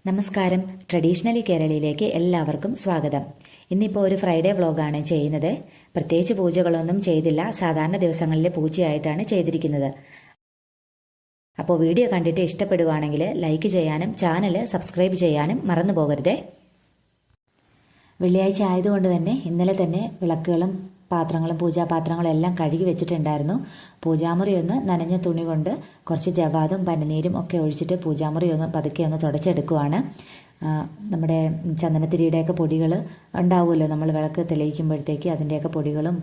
നമസ്കാരം. ട്രഡീഷണലി കേരളയിലേക്ക് എല്ലാവർക്കും സ്വാഗതം. ഇന്നിപ്പോൾ ഒരു ഫ്രൈഡേ വ്ളോഗാണ് ചെയ്യുന്നത്. പ്രത്യേകിച്ച് പൂജകളൊന്നും ചെയ്തില്ല, സാധാരണ ദിവസങ്ങളിലെ പൂജയായിട്ടാണ് ചെയ്തിരിക്കുന്നത്. അപ്പോൾ വീഡിയോ കണ്ടിട്ട് ഇഷ്ടപ്പെടുവാണെങ്കിൽ ലൈക്ക് ചെയ്യാനും ചാനൽ സബ്സ്ക്രൈബ് ചെയ്യാനും മറന്നു പോകരുതേ. വെള്ളിയാഴ്ച ആയതുകൊണ്ട് തന്നെ ഇന്നലെ തന്നെ വിളക്കുകളും പാത്രങ്ങളും പൂജാപാത്രങ്ങളും എല്ലാം കഴുകി വെച്ചിട്ടുണ്ടായിരുന്നു. പൂജാമുറി ഒന്ന് നനഞ്ഞ തുണി കൊണ്ട് കുറച്ച് ജവാദും പനിനീരും ഒക്കെ ഒഴിച്ചിട്ട് പൂജാമുറി ഒന്ന് പതുക്കെ ഒന്ന് തുടച്ചെടുക്കുവാണ്. നമ്മുടെ ചന്ദനത്തിരിയുടെയൊക്കെ പൊടികൾ ഉണ്ടാവുമല്ലോ, നമ്മൾ വിളക്ക് തെളിയിക്കുമ്പോഴത്തേക്ക് അതിൻ്റെയൊക്കെ പൊടികളും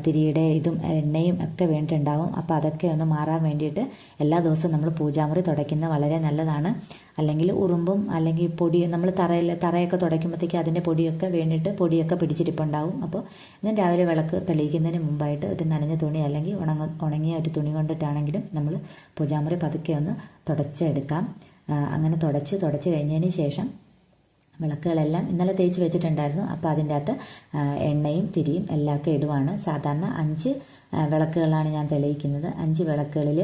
തിരിയുടെ ഇതും എണ്ണയും ഒക്കെ വേണ്ടിയിട്ടുണ്ടാവും. അപ്പോൾ അതൊക്കെ ഒന്ന് മാറാൻ വേണ്ടിയിട്ട് എല്ലാ ദിവസവും നമ്മൾ പൂജാമുറി തുടയ്ക്കുന്നത് വളരെ നല്ലതാണ്. അല്ലെങ്കിൽ ഉറുമ്പും അല്ലെങ്കിൽ പൊടി നമ്മൾ തറയൊക്കെ തുടയ്ക്കുമ്പോഴത്തേക്ക് അതിൻ്റെ പൊടിയൊക്കെ പൊടിയൊക്കെ പിടിച്ചിരിപ്പുണ്ടാവും. അപ്പോൾ ഞാൻ രാവിലെ വിളക്ക് തെളിയിക്കുന്നതിന് മുമ്പായിട്ട് ഒരു നനഞ്ഞ തുണി അല്ലെങ്കിൽ ഉണങ്ങിയ ഒരു തുണി കൊണ്ടിട്ടാണെങ്കിലും നമ്മൾ പൂജാമുറി പതുക്കെ ഒന്ന് തുടച്ചെടുക്കാം. അങ്ങനെ തുടച്ച് കഴിഞ്ഞതിന് ശേഷം വിളക്കുകളെല്ലാം ഇന്നലെ തേച്ച് വെച്ചിട്ടുണ്ടായിരുന്നു. അപ്പോൾ അതിൻ്റെ അകത്ത് എണ്ണയും തിരിയും എല്ലാമൊക്കെ ഇടുവാണ്. സാധാരണ 5 വിളക്കുകളാണ് ഞാൻ തെളിയിക്കുന്നത്. 5 വിളക്കുകളിൽ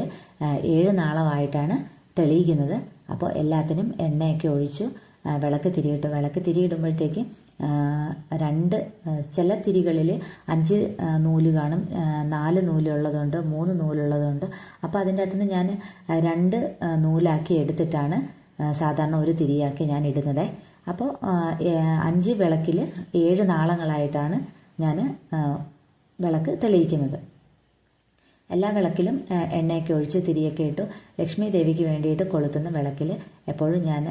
7 നാളമായിട്ടാണ് തെളിയിക്കുന്നത്. അപ്പോൾ എല്ലാത്തിനും എണ്ണയൊക്കെ ഒഴിച്ചു വിളക്ക് തിരിയിടുമ്പോഴത്തേക്ക് 2 ചില തിരികളിൽ 5 നൂല് കാണും, 4 നൂലുള്ളതുണ്ട്, 3 നൂലുള്ളതുണ്ട്. അപ്പോൾ അതിൻ്റെ അകത്തുനിന്ന് ഞാൻ 2 നൂലാക്കി എടുത്തിട്ടാണ് സാധാരണ ഒരു തിരിയാക്കി ഞാൻ ഇടുന്നത്. അപ്പോൾ 5 വിളക്കിൽ 7 നാളങ്ങളായിട്ടാണ് ഞാൻ വിളക്ക് തെളിയിക്കുന്നത്. എല്ലാ വിളക്കിലും എണ്ണയൊക്കെ ഒഴിച്ച് തിരിയൊക്കെ ഇട്ടു. ലക്ഷ്മി ദേവിക്ക് വേണ്ടിയിട്ട് കൊളുത്തുന്ന വിളക്കിൽ എപ്പോഴും ഞാൻ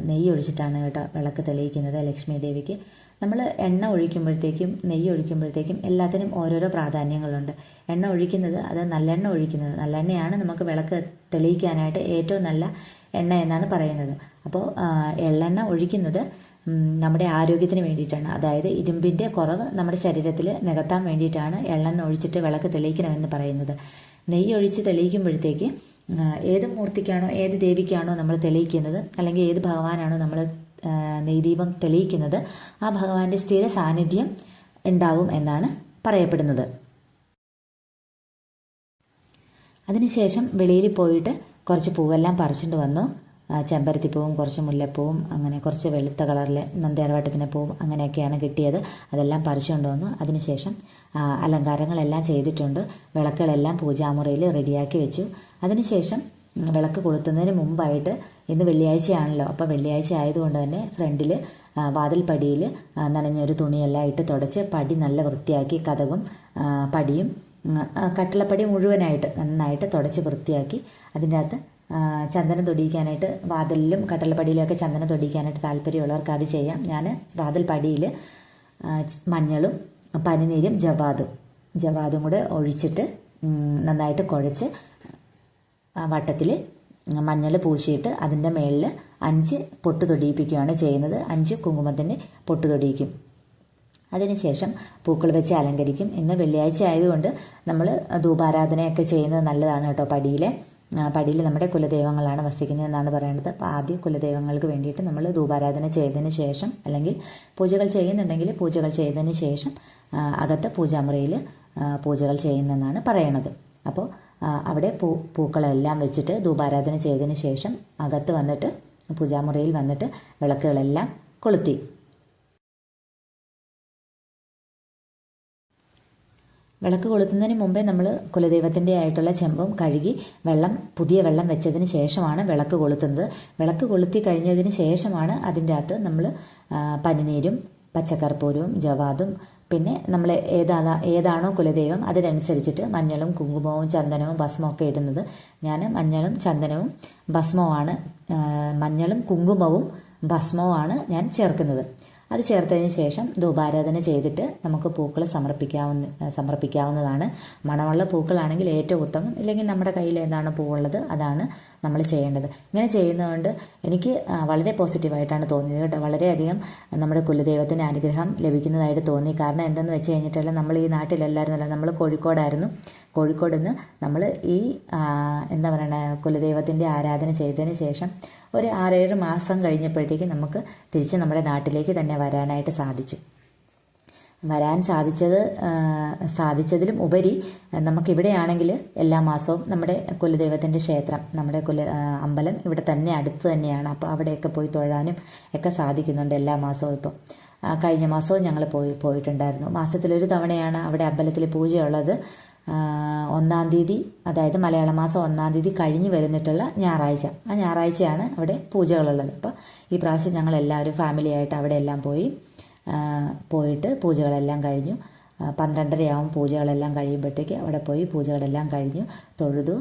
നെയ്യ് ഒഴിച്ചിട്ടാണ് കേട്ടോ വിളക്ക് തെളിയിക്കുന്നത്. ലക്ഷ്മി ദേവിക്ക് നമ്മൾ എണ്ണ ഒഴിക്കുമ്പോഴത്തേക്കും നെയ്യ് ഒഴിക്കുമ്പോഴത്തേക്കും എല്ലാത്തിനും ഓരോരോ പ്രാധാന്യങ്ങളുണ്ട്. എണ്ണ ഒഴിക്കുന്നത് അത് നല്ലെണ്ണയാണ് നമുക്ക് വിളക്ക് തെളിയിക്കാനായിട്ട് ഏറ്റവും നല്ല എണ്ണ എന്നാണ് പറയുന്നത്. അപ്പോൾ എള്ളെണ്ണ ഒഴിക്കുന്നത് നമ്മുടെ ആരോഗ്യത്തിന് വേണ്ടിയിട്ടാണ്. അതായത് ഇരുമ്പിൻ്റെ കുറവ് നമ്മുടെ ശരീരത്തിൽ നികത്താൻ വേണ്ടിയിട്ടാണ് എള്ളെണ്ണ ഒഴിച്ചിട്ട് വിളക്ക് തെളിയിക്കണമെന്ന് പറയുന്നത്. നെയ്യ് ഒഴിച്ച് തെളിയിക്കുമ്പോഴത്തേക്ക് ഏത് മൂർത്തിക്കാണോ ഏത് ദേവിക്കാണോ നമ്മൾ തെളിയിക്കുന്നത്, അല്ലെങ്കിൽ ഏത് ഭഗവാനാണോ നമ്മൾ നെയ്ദീപം തെളിയിക്കുന്നത്, ആ ഭഗവാന്റെ സ്ഥിര സാന്നിധ്യം ഉണ്ടാവും എന്നാണ് പറയപ്പെടുന്നത്. അതിനുശേഷം വെളിയിൽ പോയിട്ട് കുറച്ച് പൂവെല്ലാം പറിച്ചിട്ട് വന്നു. ചെമ്പരത്തിപ്പൂവും കുറച്ച് മുല്ലപ്പൂവും അങ്ങനെ കുറച്ച് വെളുത്ത കളറിലെ നന്ദ്യാർവട്ടത്തിൻ്റെ പൂവും അങ്ങനെയൊക്കെയാണ് കിട്ടിയത്. അതെല്ലാം പറിച്ചുകൊണ്ട് വന്നു. അതിനുശേഷം അലങ്കാരങ്ങളെല്ലാം ചെയ്തിട്ടുണ്ട്. വിളക്കുകളെല്ലാം പൂജാമുറിയിൽ റെഡിയാക്കി വെച്ചു. അതിനുശേഷം വിളക്ക് കൊളുത്തുന്നതിന് മുമ്പായിട്ട് ഇന്ന് വെള്ളിയാഴ്ചയാണല്ലോ, അപ്പോൾ വെള്ളിയാഴ്ച ആയതുകൊണ്ട് തന്നെ ഫ്രണ്ടിൽ വാതിൽപ്പടിയിൽ നനഞ്ഞൊരു തുണിയെല്ലാം ഇട്ട് തുടച്ച് പടി നല്ല വൃത്തിയാക്കി കതകും പടിയും കട്ടിളപ്പടി മുഴുവനായിട്ട് നന്നായിട്ട് തുടച്ച് വൃത്തിയാക്കി അതിൻ്റെ അകത്ത് ചന്ദനം തൊടിയിക്കാനായിട്ട് വാതിലിലും കട്ടളപ്പടിയിലും ഒക്കെ ചന്ദനം തൊടിയിക്കാനായിട്ട് താല്പര്യമുള്ളവർക്ക് അത് ചെയ്യാം. ഞാൻ വാതിൽപ്പടിയിൽ മഞ്ഞളും പനിനീരും ജവാദും കൂടെ ഒഴിച്ചിട്ട് നന്നായിട്ട് കുഴച്ച് വട്ടത്തിൽ മഞ്ഞൾ പൂശിയിട്ട് അതിൻ്റെ മേളിൽ 5 പൊട്ട് തൊടിയിപ്പിക്കുകയാണ് ചെയ്യുന്നത്. 5 കുങ്കുമത്തിൻ്റെ പൊട്ട് തൊടിയിക്കും. അതിനുശേഷം പൂക്കൾ വെച്ച് അലങ്കരിക്കും. ഇന്ന് വെള്ളിയാഴ്ച ആയതുകൊണ്ട് നമ്മൾ ധൂപാരാധനയൊക്കെ ചെയ്യുന്നത് നല്ലതാണ് കേട്ടോ. പടിയിൽ നമ്മുടെ കുലദൈവങ്ങളാണ് വസിക്കുന്നതെന്നാണ് പറയുന്നത്. അപ്പോൾ ആദ്യം കുലദൈവങ്ങൾക്ക് വേണ്ടിയിട്ട് നമ്മൾ ധൂപാരാധന ചെയ്തതിന് ശേഷം, അല്ലെങ്കിൽ പൂജകൾ ചെയ്യുന്നുണ്ടെങ്കിൽ പൂജകൾ ചെയ്തതിന് ശേഷം അകത്ത് പൂജാമുറിയിൽ പൂജകൾ ചെയ്യുന്നതെന്നാണ് പറയണത്. അപ്പോൾ അവിടെ പൂക്കളെല്ലാം വെച്ചിട്ട് ധൂപാരാധന ചെയ്തതിന് ശേഷം അകത്ത് വന്നിട്ട് പൂജാമുറിയിൽ വന്നിട്ട് വിളക്കുകളെല്ലാം കൊളുത്തി. വിളക്ക് കൊളുത്തുന്നതിന് മുമ്പേ നമ്മൾ കുലദൈവത്തിൻ്റെ ആയിട്ടുള്ള ചെമ്പും കഴുകി പുതിയ വെള്ളം വെച്ചതിന് ശേഷമാണ് വിളക്ക് കൊളുത്തുന്നത്. വിളക്ക് കൊളുത്തി കഴിഞ്ഞതിന് ശേഷമാണ് അതിൻ്റെ അകത്ത് നമ്മൾ പനിനീരും പച്ചക്കർപ്പൂരവും ജവാദും പിന്നെ നമ്മൾ ഏതാണോ കുലദൈവം അതിനനുസരിച്ചിട്ട് മഞ്ഞളും കുങ്കുമവും ചന്ദനവും ഭസ്മവും ഒക്കെ ഇടുന്നത്. ഞാൻ മഞ്ഞളും ചന്ദനവും ഭസ്മവുമാണ് മഞ്ഞളും കുങ്കുമവും ഭസ്മവുമാണ് ഞാൻ ചേർക്കുന്നത്. അത് ചേർത്തതിന് ശേഷം ധൂപാരാധന ചെയ്തിട്ട് നമുക്ക് പൂക്കൾ സമർപ്പിക്കാവുന്നതാണ്. മണമുള്ള പൂക്കളാണെങ്കിൽ ഏറ്റവും ഉത്തമം. ഇല്ലെങ്കിൽ നമ്മുടെ കയ്യിൽ ഏതാണോ പൂവുള്ളത് അതാണ് നമ്മൾ ചെയ്യേണ്ടത്. ഇങ്ങനെ ചെയ്യുന്നതുകൊണ്ട് എനിക്ക് വളരെ പോസിറ്റീവായിട്ടാണ് തോന്നിയത് കേട്ടോ. വളരെയധികം നമ്മുടെ കുലദൈവത്തിൻ്റെ അനുഗ്രഹം ലഭിക്കുന്നതായിട്ട് തോന്നി. കാരണം എന്തെന്ന് വെച്ച് കഴിഞ്ഞിട്ടുള്ള നമ്മൾ ഈ നാട്ടിലല്ലായിരുന്നല്ലോ, നമ്മൾ കോഴിക്കോടായിരുന്നു. കോഴിക്കോട് നിന്ന് നമ്മൾ ഈ കുലദൈവത്തിൻ്റെ ആരാധന ചെയ്തതിന് ശേഷം ഒരു 6-7 മാസം കഴിഞ്ഞപ്പോഴത്തേക്ക് നമുക്ക് തിരിച്ച് നമ്മുടെ നാട്ടിലേക്ക് തന്നെ വരാനായിട്ട് സാധിച്ചു. വരാൻ സാധിച്ചതിലും ഉപരി നമുക്കിവിടെയാണെങ്കിൽ എല്ലാ മാസവും നമ്മുടെ കുലദൈവത്തിൻ്റെ ക്ഷേത്രം, നമ്മുടെ അമ്പലം ഇവിടെ തന്നെ അടുത്ത് തന്നെയാണ്. അപ്പോൾ അവിടെയൊക്കെ പോയി തൊഴാനും ഒക്കെ സാധിക്കുന്നുണ്ട് എല്ലാ മാസവും. ഇപ്പോൾ കഴിഞ്ഞ മാസവും ഞങ്ങൾ പോയിട്ടുണ്ടായിരുന്നു. മാസത്തിലൊരു തവണയാണ് അവിടെ അമ്പലത്തിൽ പൂജയുള്ളത്. 1-ാം തീയതി, അതായത് മലയാള മാസം 1-ാം തീയതി കഴിഞ്ഞ് വരുന്നിട്ടുള്ള ഞായറാഴ്ച, ആ ഞായറാഴ്ചയാണ് അവിടെ പൂജകളുള്ളത്. അപ്പോൾ ഈ പ്രാവശ്യം ഞങ്ങൾ എല്ലാവരും ഫാമിലിയായിട്ട് അവിടെ എല്ലാം പോയിട്ട് പൂജകളെല്ലാം കഴിഞ്ഞു. 12:30 പൂജകളെല്ലാം കഴിയുമ്പോഴത്തേക്ക് അവിടെ പോയി പൂജകളെല്ലാം കഴിഞ്ഞു, തൊഴുതു,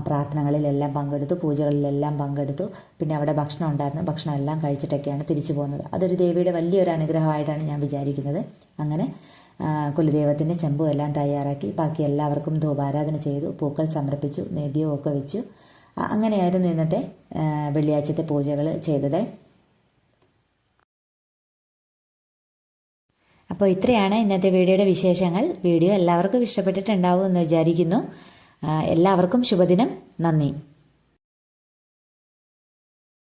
പ്രാർത്ഥനകളിലെല്ലാം പങ്കെടുത്തു, പൂജകളിലെല്ലാം പങ്കെടുത്തു. പിന്നെ അവിടെ ഭക്ഷണം ഉണ്ടായിരുന്നു, ഭക്ഷണം എല്ലാം കഴിച്ചിട്ടൊക്കെയാണ് തിരിച്ചു പോകുന്നത്. അതൊരു ദേവിയുടെ വലിയൊരു അനുഗ്രഹമായിട്ടാണ് ഞാൻ വിചാരിക്കുന്നത്. അങ്ങനെ കുലദൈവത്തിൻ്റെ ചെമ്പും എല്ലാം തയ്യാറാക്കി ബാക്കി എല്ലാവർക്കും ധൂപാരാധന ചെയ്തു, പൂക്കൾ സമർപ്പിച്ചു, നേദ്യവും ഒക്കെ വെച്ചു. അങ്ങനെയായിരുന്നു ഇന്നത്തെ വെള്ളിയാഴ്ചത്തെ പൂജകൾ ചെയ്തത്. അപ്പോൾ ഇത്രയാണ് ഇന്നത്തെ വീഡിയോയുടെ വിശേഷങ്ങൾ. വീഡിയോ എല്ലാവർക്കും ഇഷ്ടപ്പെട്ടിട്ടുണ്ടാവും എന്ന് വിചാരിക്കുന്നു. എല്ലാവർക്കും ശുഭദിനം. നന്ദി.